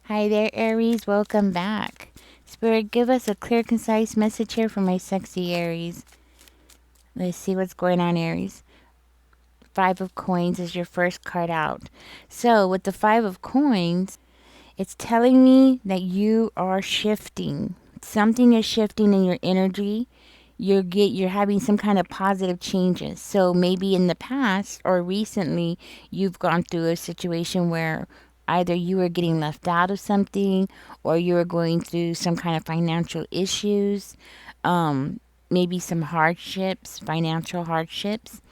Hi there, Aries. Welcome back. Spirit, give us a clear, concise message here for my sexy Aries. Let's see what's going on, Aries. Five of Coins is your first card out. So, with the Five of Coins, it's telling me that you are shifting. Something is shifting in your energy. You're having some kind of positive changes. So maybe in the past or recently you've gone through a situation where either you were getting left out of something or you were going through some kind of financial issues, maybe some hardships, financial hardships.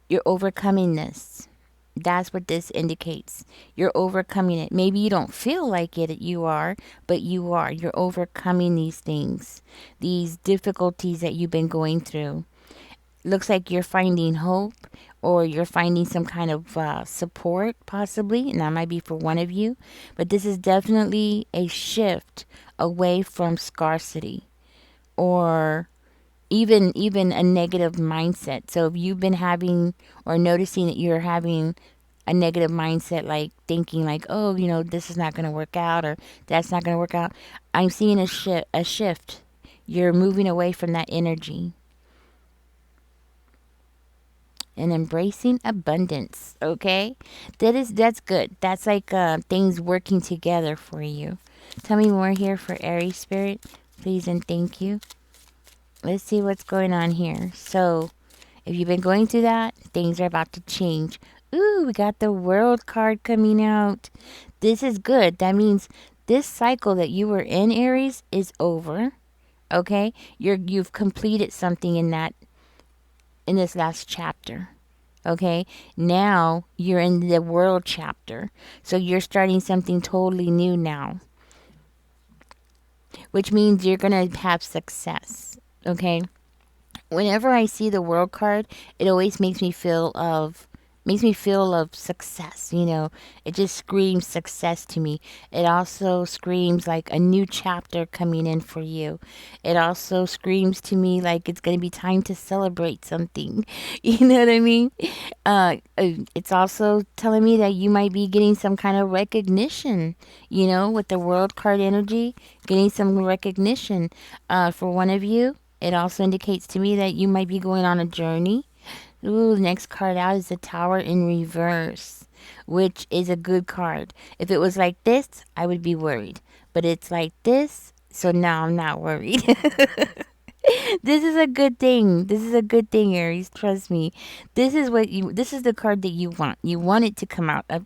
You're overcoming this. That's what this indicates. You're overcoming it. Maybe you don't feel like it, you are, but you are. You're overcoming these things, these difficulties that you've been going through. Looks like you're finding hope or you're finding some kind of support, possibly. And that might be for one of you. But this is definitely a shift away from scarcity or even a negative mindset. So if you've been having or noticing that you're having a negative mindset, like thinking like, oh, this is not going to work out or that's not going to work out, I'm seeing a shift. You're moving away from that energy and embracing abundance. Okay, that's good. That's like things working together for you. Tell me more here for Aries spirit, please and thank you. Let's see what's going on here. So, if you've been going through that, things are about to change. Ooh, we got the World card coming out. This is good. That means this cycle that you were in, Aries, is over. Okay? You've completed something in this last chapter. Okay? Now you're in the World chapter. So you're starting something totally new now, which means you're going to have success. Okay? Whenever I see the World card, it always makes me feel of success. It just screams success to me. It also screams like a new chapter coming in for you. It also screams to me like it's going to be time to celebrate something. You know what I mean? It's also telling me that you might be getting some kind of recognition, with the World card energy, getting some recognition for one of you. It also indicates to me that you might be going on a journey. Ooh, the next card out is the Tower in reverse, which is a good card. If it was like this, I would be worried. But it's like this, so now I'm not worried. This is a good thing. This is a good thing, Aries. Trust me. This is the card that you want. You want it to come out up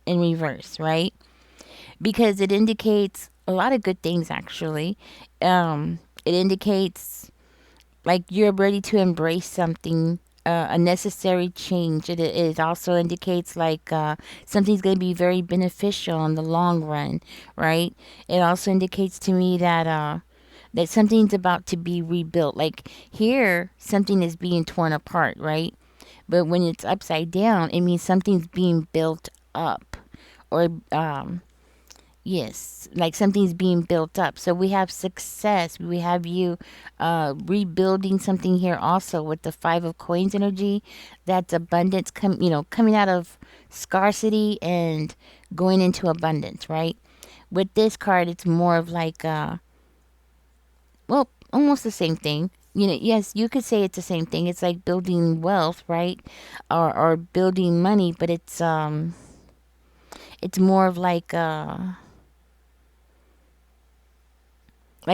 in reverse, right? Because it indicates a lot of good things actually. It indicates like you're ready to embrace something, a necessary change. It also indicates like something's going to be very beneficial in the long run, right? It also indicates to me that something's about to be rebuilt. Like here, something is being torn apart, right? But when it's upside down, it means something's being built up, or yes, like something's being built up. So we have success. We have you rebuilding something here also with the Five of Coins energy. That's abundance, coming out of scarcity and going into abundance, right? With this card, it's more of like, well, almost the same thing. Yes, you could say it's the same thing. It's like building wealth, right? Or building money, but it's more of like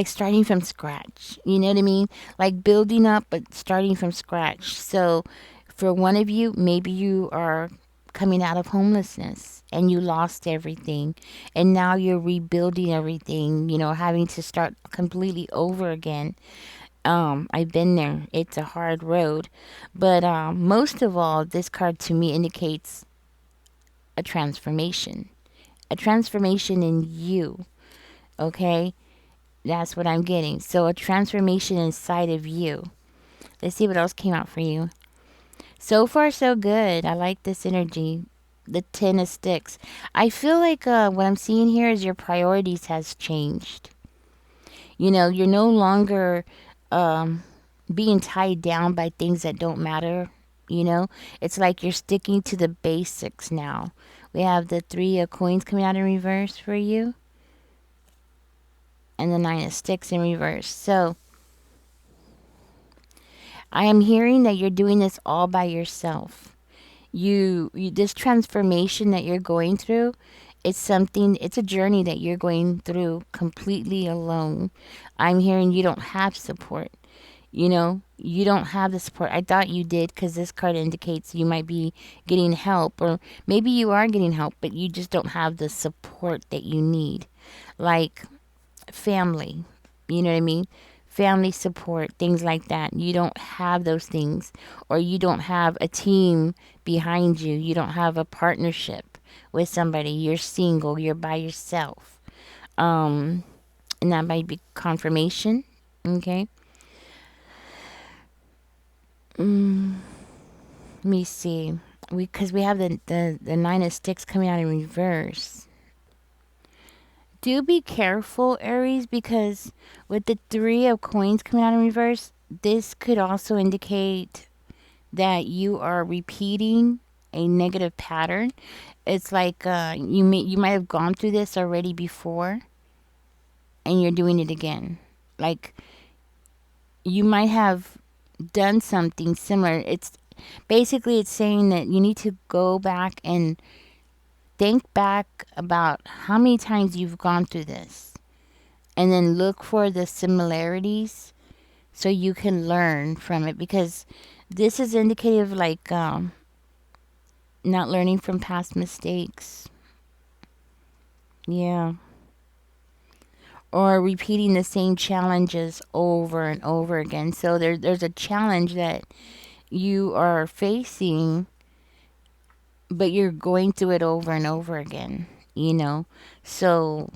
starting from scratch. You know what I mean? Like building up, but starting from scratch. So, for one of you, maybe you are coming out of homelessness and you lost everything, and now you're rebuilding everything. Having to start completely over again. I've been there. It's a hard road, but most of all, this card to me indicates a transformation, a transformation in you. Okay, that's what I'm getting. So a transformation inside of you. Let's see what else came out for you. So far, so good. I like this energy. The Ten of Sticks. I feel like what I'm seeing here is your priorities has changed. You're no longer um, being tied down by things that don't matter. It's like you're sticking to the basics now, We have the 3 of Coins coming out in reverse for you, and the 9 of Sticks in reverse. So I am hearing that you're doing this all by yourself. You this transformation that you're going through, it's a journey that you're going through completely alone. I'm hearing you don't have support. You don't have the support. I thought you did, because this card indicates you might be getting help, or maybe you are getting help, but you just don't have the support that you need. Like family, you know what I mean? Family support, things like that. You don't have those things, or you don't have a team behind you. You don't have a partnership with somebody. You're single, you're by yourself. Um, and that might be confirmation. Okay. Mm, let me see. Because we have the 9 of Sticks coming out in reverse. Do be careful, Aries, because with the 3 of Coins coming out in reverse, this could also indicate that you are repeating a negative pattern. It's like you might have gone through this already before, and you're doing it again. Like you might have done something similar. It's saying that you need to go back and think back about how many times you've gone through this, and then look for the similarities so you can learn from it, because this is indicative, like not learning from past mistakes. Yeah. Or repeating the same challenges over and over again. So there's a challenge that you are facing, but you're going through it over and over again, you know? So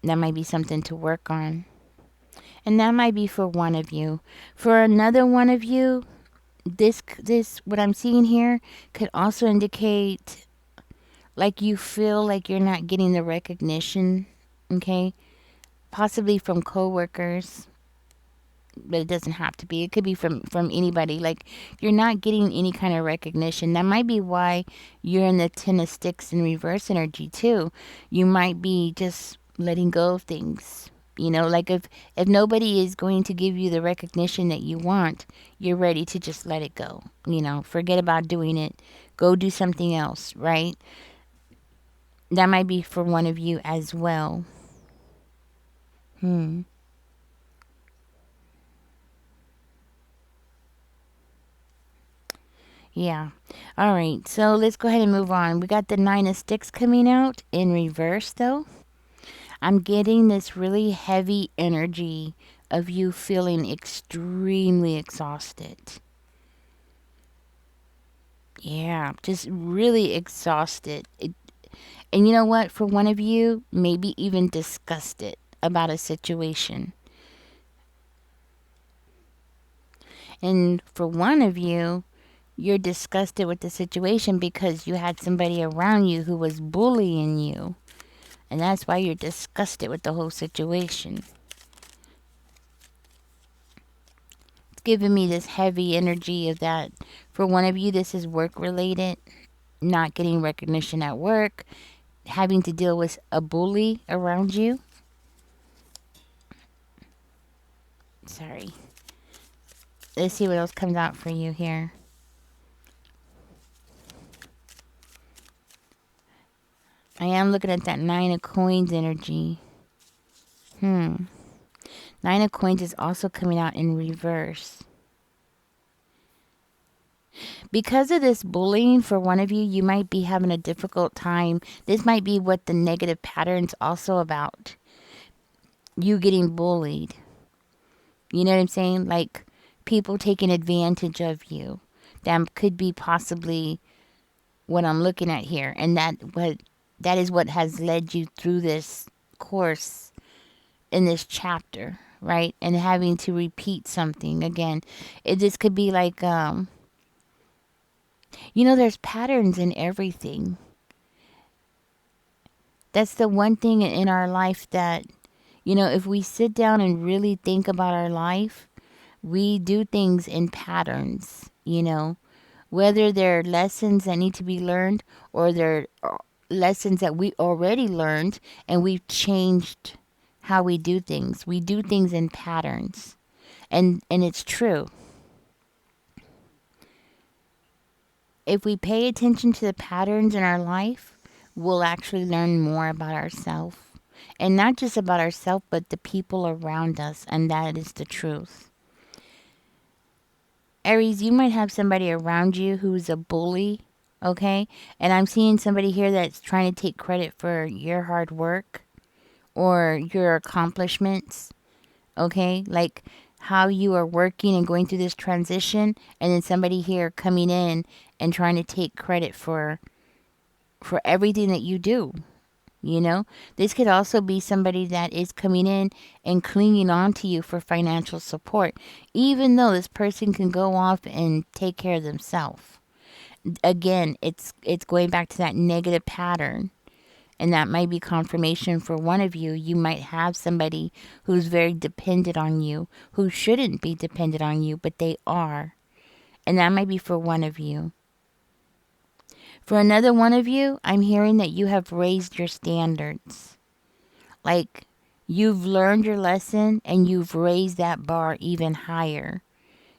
that might be something to work on. And that might be for one of you. For another one of you, this what I'm seeing here could also indicate like you feel like you're not getting the recognition, okay? Possibly from coworkers, but it doesn't have to be. It could be from anybody. Like you're not getting any kind of recognition. That might be why you're in the 10 of Sticks in reverse energy too. You might be just letting go of things. Like if nobody is going to give you the recognition that you want, you're ready to just let it go. Forget about doing it. Go do something else, right? That might be for one of you as well. Hmm. Yeah. All right. So let's go ahead and move on. We got the 9 of Sticks coming out in reverse, though. I'm getting this really heavy energy of you feeling extremely exhausted. Yeah, just really exhausted. And you know what? For one of you, maybe even disgusted about a situation. And for one of you, you're disgusted with the situation because you had somebody around you who was bullying you. And that's why you're disgusted with the whole situation. It's giving me this heavy energy of that. For one of you, this is work related, not getting recognition at work, having to deal with a bully around you. Sorry. Let's see what else comes out for you here. I am looking at that 9 of Coins energy. 9 of Coins is also coming out in reverse. Because of this bullying, for one of you, you might be having a difficult time. This might be what the negative pattern's also about. You getting bullied. You know what I'm saying? Like people taking advantage of you. That could be possibly what I'm looking at here. And that is what has led you through this course in this chapter, right? And having to repeat something again. This could be like there's patterns in everything. That's the one thing in our life that, if we sit down and really think about our life, we do things in patterns, whether they're lessons that need to be learned or they're lessons that we already learned, and we've changed how we do things. We do things in patterns. And it's true. If we pay attention to the patterns in our life, we'll actually learn more about ourselves. And not just about ourselves, but the people around us. And that is the truth. Aries, you might have somebody around you who's a bully, okay? And I'm seeing somebody here that's trying to take credit for your hard work or your accomplishments, okay? Like how you are working and going through this transition, and then somebody here coming in and trying to take credit for everything that you do. You know, this could also be somebody that is coming in and clinging on to you for financial support, even though this person can go off and take care of themselves. Again, it's going back to that negative pattern, and that might be confirmation for one of you. You might have somebody who's very dependent on you, who shouldn't be dependent on you, but they are, and that might be for one of you. For another one of you, I'm hearing that you have raised your standards. Like you've learned your lesson and you've raised that bar even higher.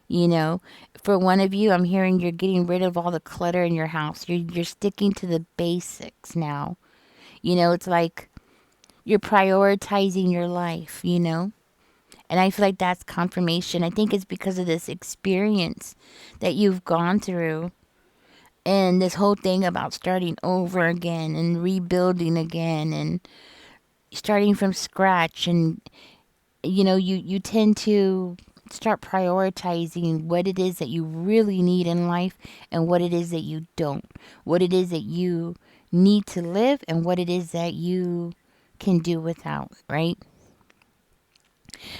You know, for one of you, I'm hearing you're getting rid of all the clutter in your house. You're sticking to the basics now. You know, it's like you're prioritizing your life, you know? And I feel like that's confirmation. I think it's because of this experience that you've gone through, and this whole thing about starting over again and rebuilding again and starting from scratch. And you know, you tend to start prioritizing what it is that you really need in life and what it is that you don't, what it is that you need to live and what it is that you can do without, right?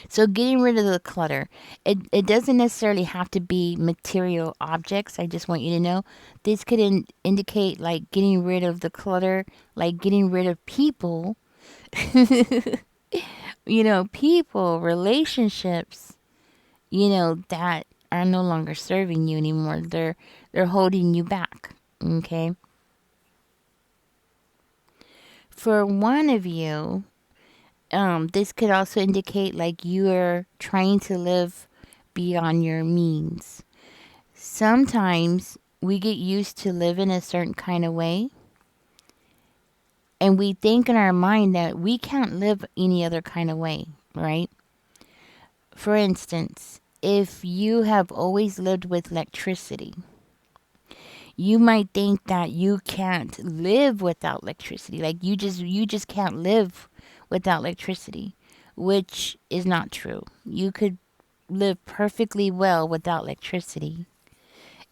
So getting rid of the clutter, it doesn't necessarily have to be material objects. I just want you to know this could indicate like getting rid of the clutter, like getting rid of people. You know, people, relationships, you know, that are no longer serving you anymore. They're holding you back. Okay. For one of you, this could also indicate like you are trying to live beyond your means. Sometimes we get used to living a certain kind of way, and we think in our mind that we can't live any other kind of way, right? For instance, if you have always lived with electricity, you might think that you can't live without electricity. Like you just can't live without electricity, which is not true. You could live perfectly well without electricity.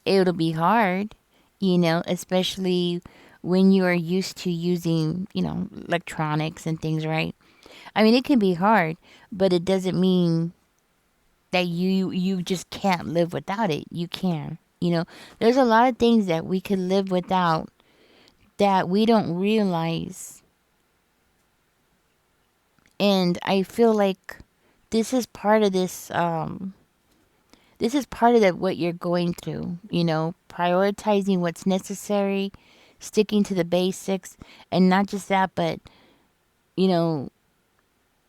It'll be hard, you know, especially when you are used to using, you know, electronics and things, right? I mean, it can be hard, but it doesn't mean that you just can't live without it. You can. You know, there's a lot of things that we can live without that we don't realize. And I feel like this is part of this is part of what you're going through, you know, prioritizing what's necessary, sticking to the basics, and not just that, but you know,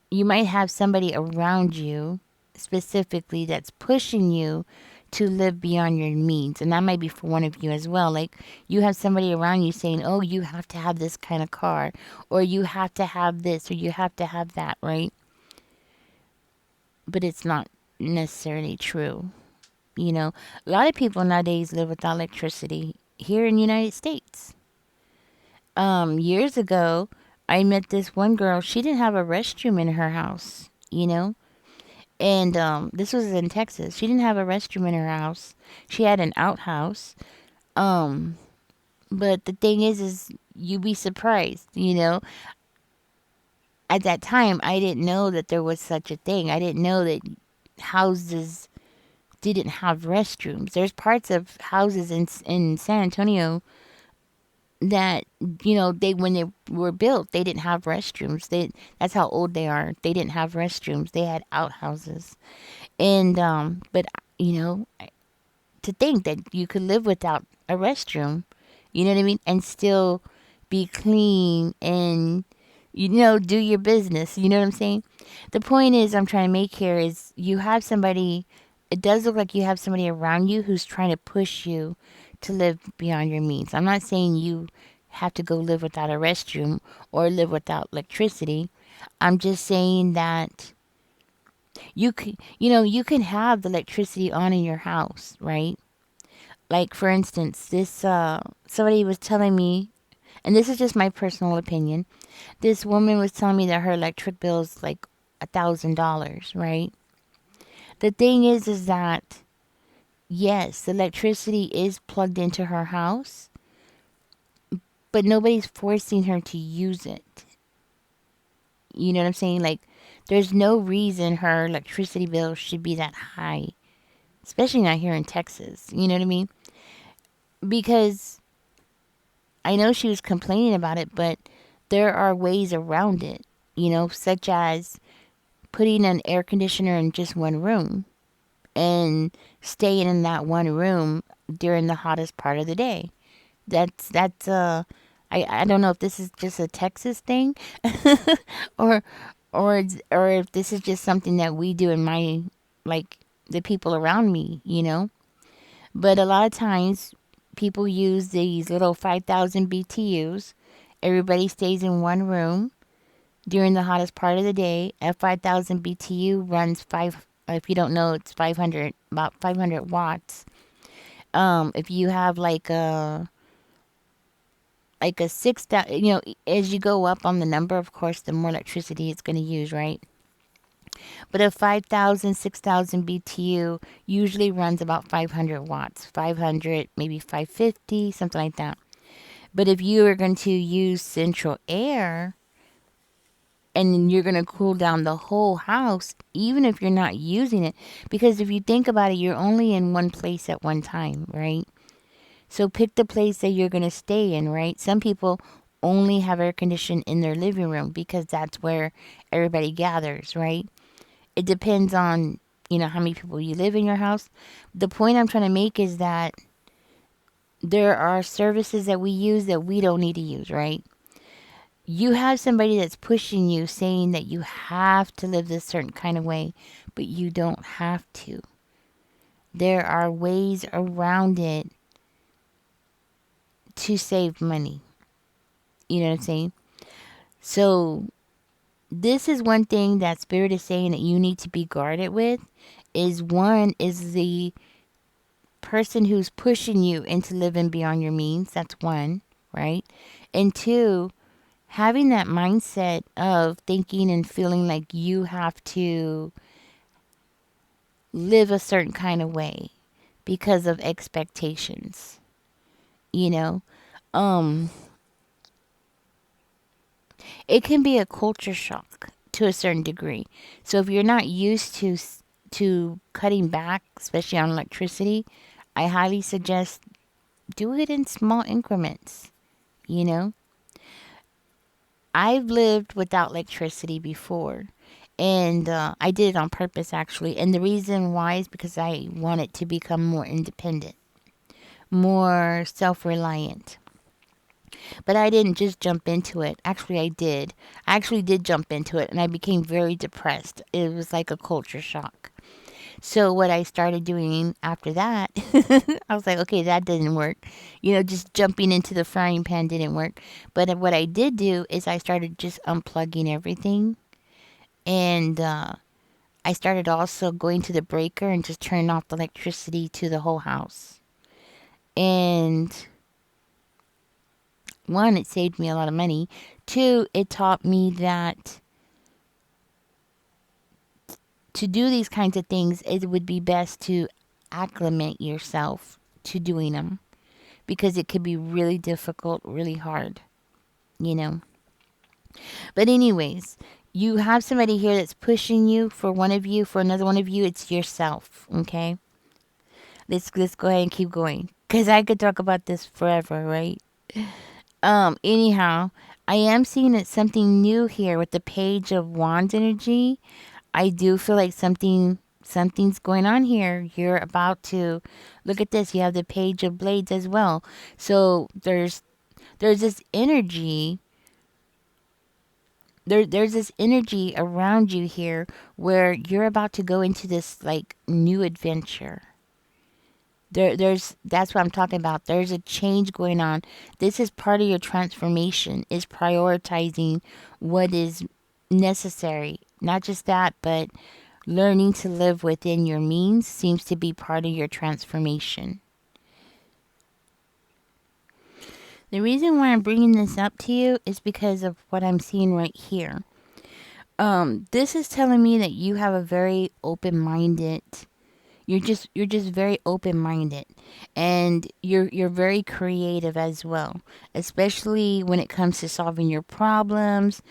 you might have somebody around you specifically that's pushing you to live beyond your means. And that might be for one of you as well. Like you have somebody around you saying, oh, you have to have this kind of car, or you have to have this, or you have to have that, right? But it's not necessarily true. You know, a lot of people nowadays live without electricity here in the United States. Years ago, I met this one girl. She didn't have a restroom in her house, you know? And this was in Texas. She didn't have a restroom in her house. She had an outhouse. Um, but the thing is you'd be surprised, you know. At that time, I didn't know that there was such a thing. I didn't know that houses didn't have restrooms. There's parts of houses in San Antonio that, you know, they when they were built, they didn't have restrooms. That's how old they are. They didn't have restrooms. They had outhouses. And but you know, to think that you could live without a restroom, you know what I mean, and still be clean and, do your business. You know what I'm saying? The point is, I'm trying to make here is you have somebody, it does look like you have somebody around you who's trying to push you to live beyond your means. I'm not saying you have to go live without a restroom or live without electricity. I'm just saying that you can have the electricity on in your house, right? Like for instance, this somebody was telling me, and this is just my personal opinion. This woman was telling me that her electric bill is like $1,000, right? The thing is that yes, the electricity is plugged into her house, but nobody's forcing her to use it. You know what I'm saying? Like, there's no reason her electricity bill should be that high, especially not here in Texas. You know what I mean? Because I know she was complaining about it, but there are ways around it, such as putting an air conditioner in just one room and staying in that one room during the hottest part of the day. That's I don't know if this is just a Texas thing or or if this is just something that we do in my, like, the people around me. But a lot of times people use these little 5,000 BTUs. Everybody stays in one room during the hottest part of the day. At 5,000 BTU runs five. If you don't know, it's 500, about 500 watts. If you have like a 6,000, as you go up on the number, of course, the more electricity it's going to use, right? But a 5,000, 6,000 BTU usually runs about 500 watts, 500, maybe 550, something like that. But if you are going to use central air and you're going to cool down the whole house, even if you're not using it, because if you think about it, you're only in one place at one time, right? So pick the place that you're going to stay in, right? Some people only have air conditioning in their living room because that's where everybody gathers, right? It depends on, how many people you live in your house. The point I'm trying to make is that there are services that we use that we don't need to use, right? You have somebody that's pushing you, saying that you have to live this certain kind of way, but you don't have to. There are ways around it to save money. You know what I'm saying? So this is one thing that Spirit is saying that you need to be guarded with. Is one is the person who's pushing you into living beyond your means. That's one, right? And two, having that mindset of thinking and feeling like you have to live a certain kind of way because of expectations, you know? Um, it can be a culture shock to a certain degree. So if you're not used to cutting back, especially on electricity, I highly suggest do it in small increments, you know? I've lived without electricity before, and I did it on purpose actually. And the reason why is because I wanted to become more independent, more self reliant. But I didn't just jump into it. Actually, I did. I actually did jump into it, and I became very depressed. It was like a culture shock. So what I started doing after that, I was like, okay, that didn't work. Just jumping into the frying pan didn't work. But what I did do is I started just unplugging everything. And I started also going to the breaker and just turning off the electricity to the whole house. And one, it saved me a lot of money. Two, it taught me that to do these kinds of things, it would be best to acclimate yourself to doing them because it could be really difficult, really hard, you know. But anyways, you have somebody here that's pushing you. For one of you, for another one of you, it's yourself. Okay, let's go ahead and keep going because I could talk about this forever, right? Anyhow, I am seeing that something new here with the Page of Wands energy. I do feel like something's going on here. You're about to look at this. You have the Page of Blades as well. So there's this energy. There's this energy around you here where you're about to go into this like new adventure. There's that's what I'm talking about. There's a change going on. This is part of your transformation, is prioritizing what is necessary. Not just that, but learning to live within your means seems to be part of your transformation. The reason why I'm bringing this up to you is because of what I'm seeing right here. This is telling me that you have a very open-minded. You're just very open-minded, and you're very creative as well, especially when it comes to solving your problems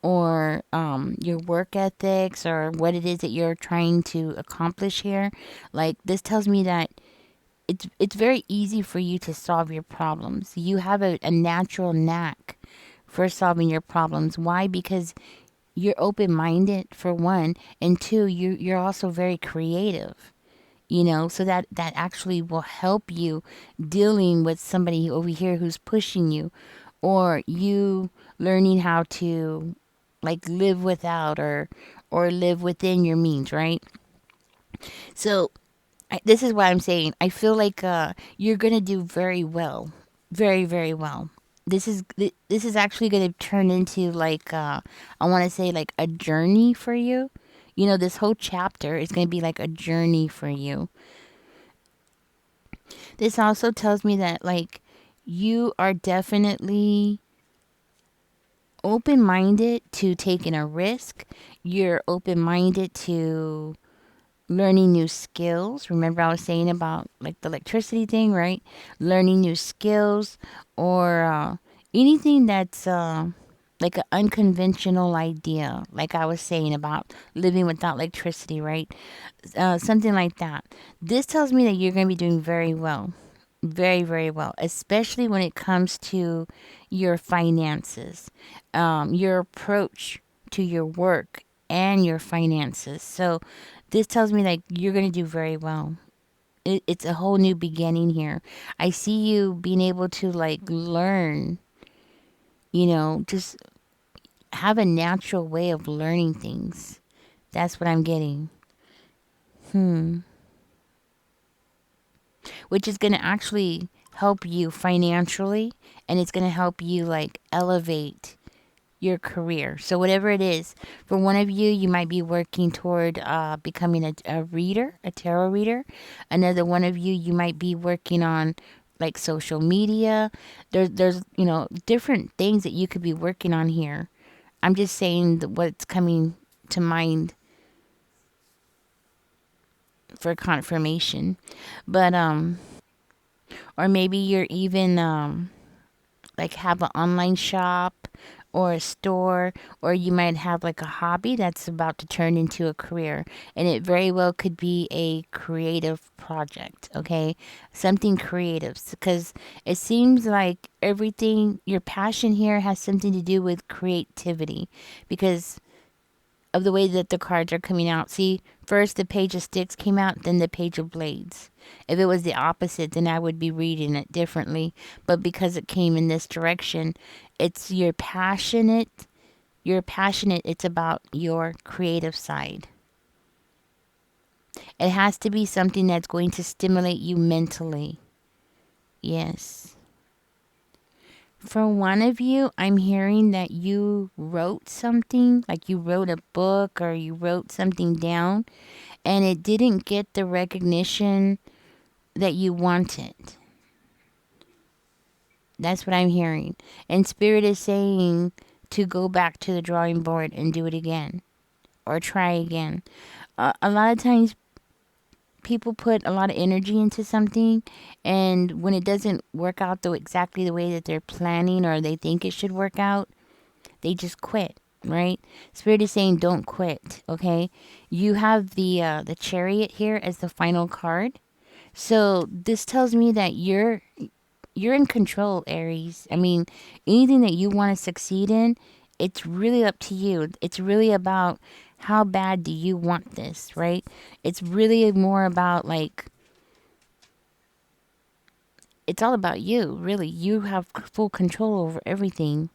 or your work ethics or what it is that you're trying to accomplish here. Like this tells me that it's very easy for you to solve your problems. You have a natural knack for solving your problems. Why? Because you're open minded for one, and two, you're also very creative. So that actually will help you dealing with somebody over here who's pushing you, or you learning how to like live without or live within your means, right? So this is what I'm saying. I feel like you're gonna do very well, very very well. This is actually gonna turn into like I want to say like a journey for you. This whole chapter is gonna be like a journey for you. This also tells me that like you are definitely open minded to taking a risk. You're open minded to learning new skills. Remember, I was saying about like the electricity thing, right? Learning new skills or anything that's like an unconventional idea, like I was saying about living without electricity, right? Something like that. This tells me that you're going to be doing very well. Very, very well, especially when it comes to your finances, your approach to your work and your finances. So, this tells me like you're going to do very well. It's a whole new beginning here. I see you being able to like learn, just have a natural way of learning things. That's what I'm getting. Hmm. Which is going to actually help you financially, and it's going to help you like elevate your career. So whatever it is, for one of you, you might be working toward becoming a reader, a tarot reader. Another one of you, you might be working on like social media. There's different things that you could be working on here. I'm just saying what's coming to mind for confirmation. But or maybe you're even like have an online shop or a store, or you might have like a hobby that's about to turn into a career, and it very well could be a creative project. Okay, something creative, because it seems like everything, your passion here has something to do with creativity, because of the way that the cards are coming out. See, first the page of sticks came out, then the page of blades. If it was the opposite, then I would be reading it differently. But because it came in this direction, it's you're passionate, it's about your creative side. It has to be something that's going to stimulate you mentally. Yes. For one of you, I'm hearing that you wrote something, like you wrote a book or you wrote something down, and it didn't get the recognition that you wanted. That's what I'm hearing. And Spirit is saying to go back to the drawing board and do it again or try again. A lot of times people put a lot of energy into something, and when it doesn't work out exactly the way that they're planning or they think it should work out, they just quit, right? Spirit is saying don't quit, okay? You have the Chariot here as the final card. So this tells me that you're in control, Aries. I mean, anything that you want to succeed in, it's really up to you. It's really about how bad do you want this, right? It's really more about like it's all about you, really. You have full control over everything.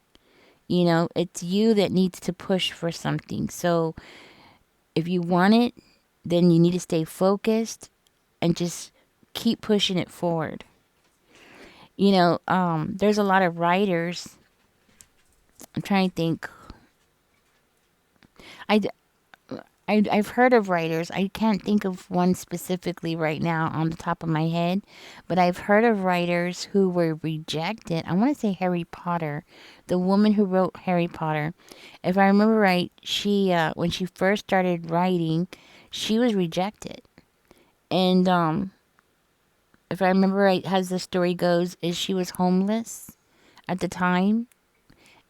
It's you that needs to push for something. So if you want it, then you need to stay focused and just keep pushing it forward. There's a lot of writers. I'm trying to think. I, I've heard of writers. I can't think of one specifically right now on the top of my head, but I've heard of writers who were rejected. I want to say Harry Potter, the woman who wrote Harry Potter. If I remember right, she when she first started writing, she was rejected. And if I remember right, as the story goes, is she was homeless at the time,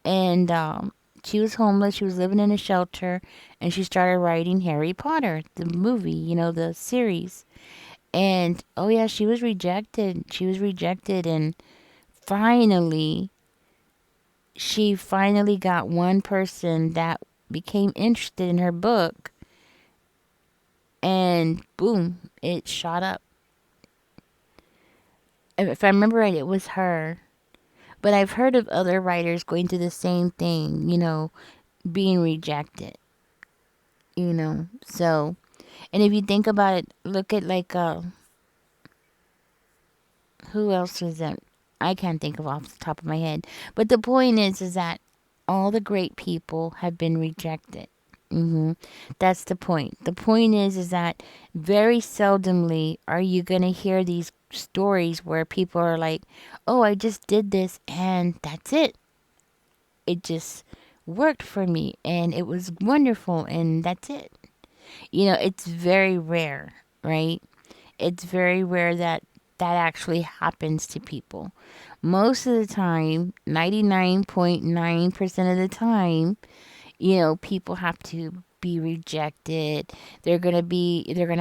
and she was homeless. She was living in a shelter, and she started writing Harry Potter, the movie, the series. And oh yeah, she was rejected. She was rejected, and finally, she finally got one person that became interested in her book, and boom, it shot up. If I remember right, it was her. But I've heard of other writers going through the same thing, being rejected, So, and if you think about it, look at like who else was that? I can't think of off the top of my head. But the point is that all the great people have been rejected. That's the point. The point is that very seldomly are you gonna hear these stories where people are like, "Oh, I just did this and that's it. It just worked for me and it was wonderful and that's it." It's very rare, right? It's very rare that that actually happens to people. Most of the time, 99.9% of the time, people have to be rejected. They're going to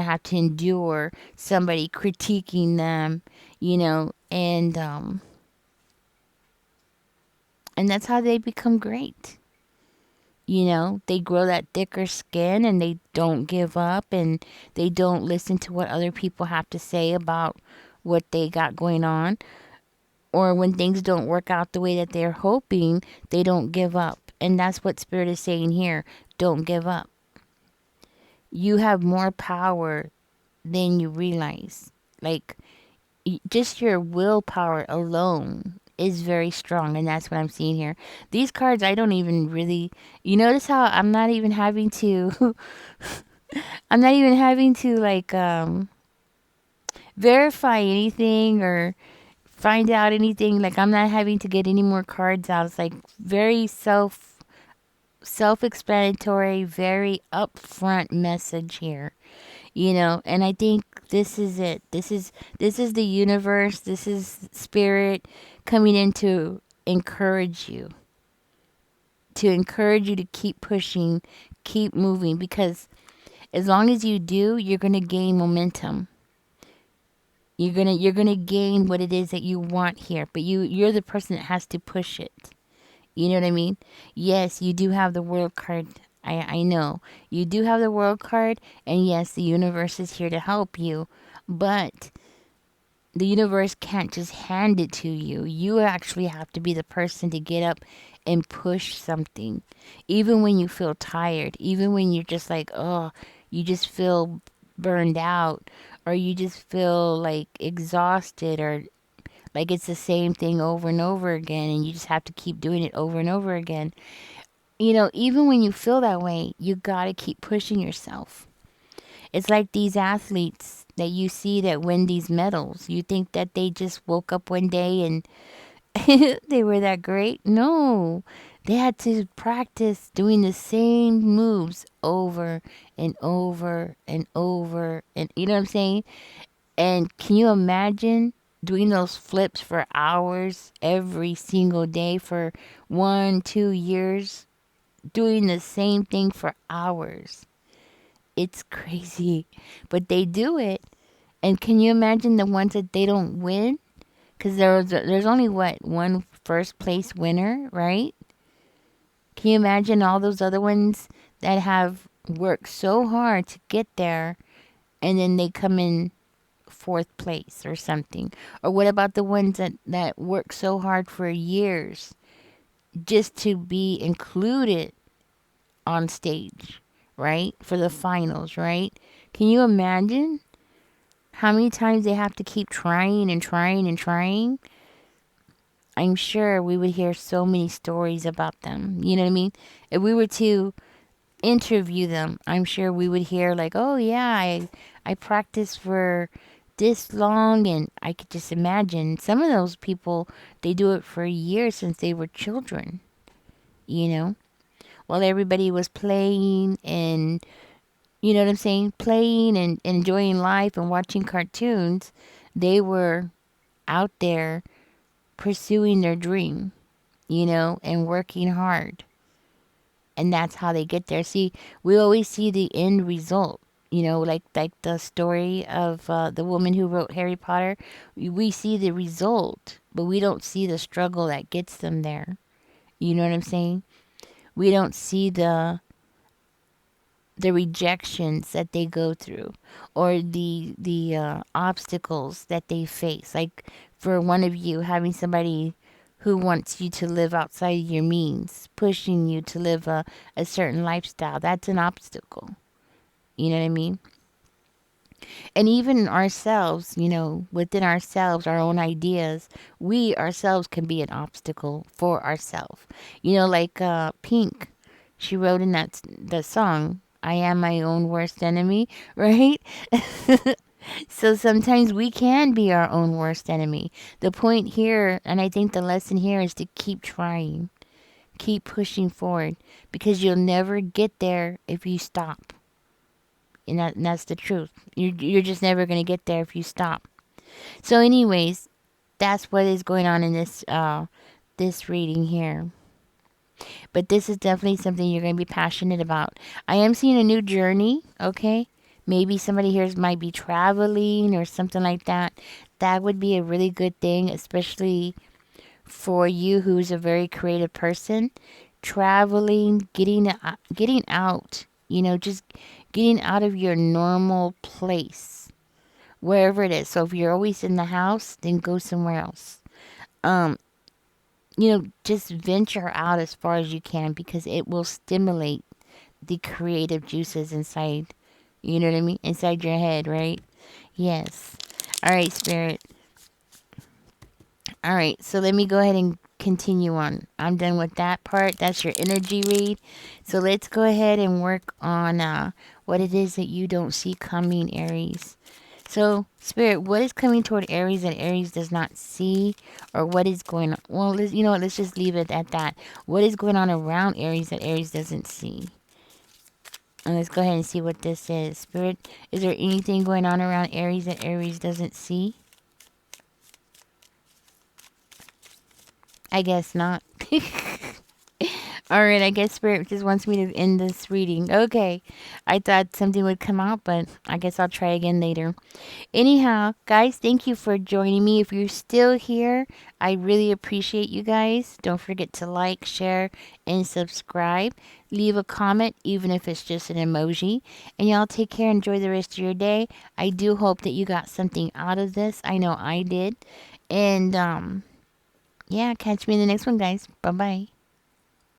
have to endure somebody critiquing them, and that's how they become great. They grow that thicker skin and they don't give up and they don't listen to what other people have to say about what they got going on. Or when things don't work out the way that they're hoping, they don't give up. And that's what Spirit is saying here. Don't give up. You have more power than you realize. Like, just your willpower alone is very strong, and that's what I'm seeing here. These cards, I don't even really. You notice how I'm not even having to. I'm not even having to like verify anything or find out anything. Like I'm not having to get any more cards out. It's like very self-explanatory, very upfront message here. And I think this is it. This is the universe, this is spirit coming in to encourage you, to keep pushing, keep moving, because as long as you do, you're going to gain momentum. You're going to gain what it is that you want here, but you're the person that has to push it. You know what I mean? Yes, you do have the world card. I know. You do have the world card, and yes, the universe is here to help you, but the universe can't just hand it to you. You actually have to be the person to get up and push something. Even when you feel tired, even when you're just like, oh, you just feel burned out, or you just feel like exhausted, or like it's the same thing over and over again, and you just have to keep doing it over and over again. Even when you feel that way, you got to keep pushing yourself. It's like these athletes that you see that win these medals. You think that they just woke up one day and they were that great? No. They had to practice doing the same moves over and over and over. And you know what I'm saying? And can you imagine doing those flips for hours every single day for 1, 2 years? Doing the same thing for hours. It's crazy. But they do it. And can you imagine the ones that they don't win? Because there's only what, one first place winner, right? Can you imagine all those other ones that have worked so hard to get there and then they come in fourth place or something? Or what about the ones that work so hard for years just to be included on stage, right? For the finals, right? Can you imagine how many times they have to keep trying and trying and trying? I'm sure we would hear so many stories about them. You know what I mean? If we were to interview them, I'm sure we would hear like, "Oh yeah, I practiced for this long," and I could just imagine some of those people, they do it for years since they were children, you know? While everybody was playing and you know what I'm saying? Playing and enjoying life and watching cartoons, they were out there pursuing their dream, and working hard. And that's how they get there. See, we always see the end result. Like the story of the woman who wrote Harry Potter. We see the result, but we don't see the struggle that gets them there. You know what I'm saying? We don't see the rejections that they go through, or the obstacles that they face. Like for one of you, having somebody who wants you to live outside your means, pushing you to live a certain lifestyle, that's an obstacle. You know what I mean? And even ourselves, within ourselves, our own ideas, we ourselves can be an obstacle for ourselves. Like Pink, she wrote in the song, "I am my own worst enemy," right? So sometimes we can be our own worst enemy. The point here, and I think the lesson here, is to keep trying, keep pushing forward, because you'll never get there if you stop. And that's the truth. You're just never going to get there if you stop. So, anyways, that's what is going on in this reading here. But this is definitely something you're going to be passionate about. I am seeing a new journey, okay? Maybe somebody here might be traveling or something like that. That would be a really good thing, especially for you who's a very creative person. Traveling, getting out, just getting out of your normal place, wherever it is. So if you're always in the house, then go somewhere else. Um, just venture out as far as you can, because it will stimulate the creative juices inside. You know what I mean? Inside your head, right? Yes. All right, Spirit. All right, so let me go ahead and continue on. I'm done with that part. That's your energy read. So let's go ahead and work on what it is that you don't see coming, Aries. So, Spirit, what is coming toward Aries that Aries does not see? Or what is going on? Well, you know what? Let's just leave it at that. What is going on around Aries that Aries doesn't see? And let's go ahead and see what this is. Spirit, is there anything going on around Aries that Aries doesn't see? I guess not. Alright, I guess Spirit just wants me to end this reading. Okay. I thought something would come out, but I guess I'll try again later. Anyhow, guys, thank you for joining me. If you're still here, I really appreciate you guys. Don't forget to like, share, and subscribe. Leave a comment, even if it's just an emoji. And y'all take care. Enjoy the rest of your day. I do hope that you got something out of this. I know I did. And, yeah, catch me in the next one, guys. Bye-bye.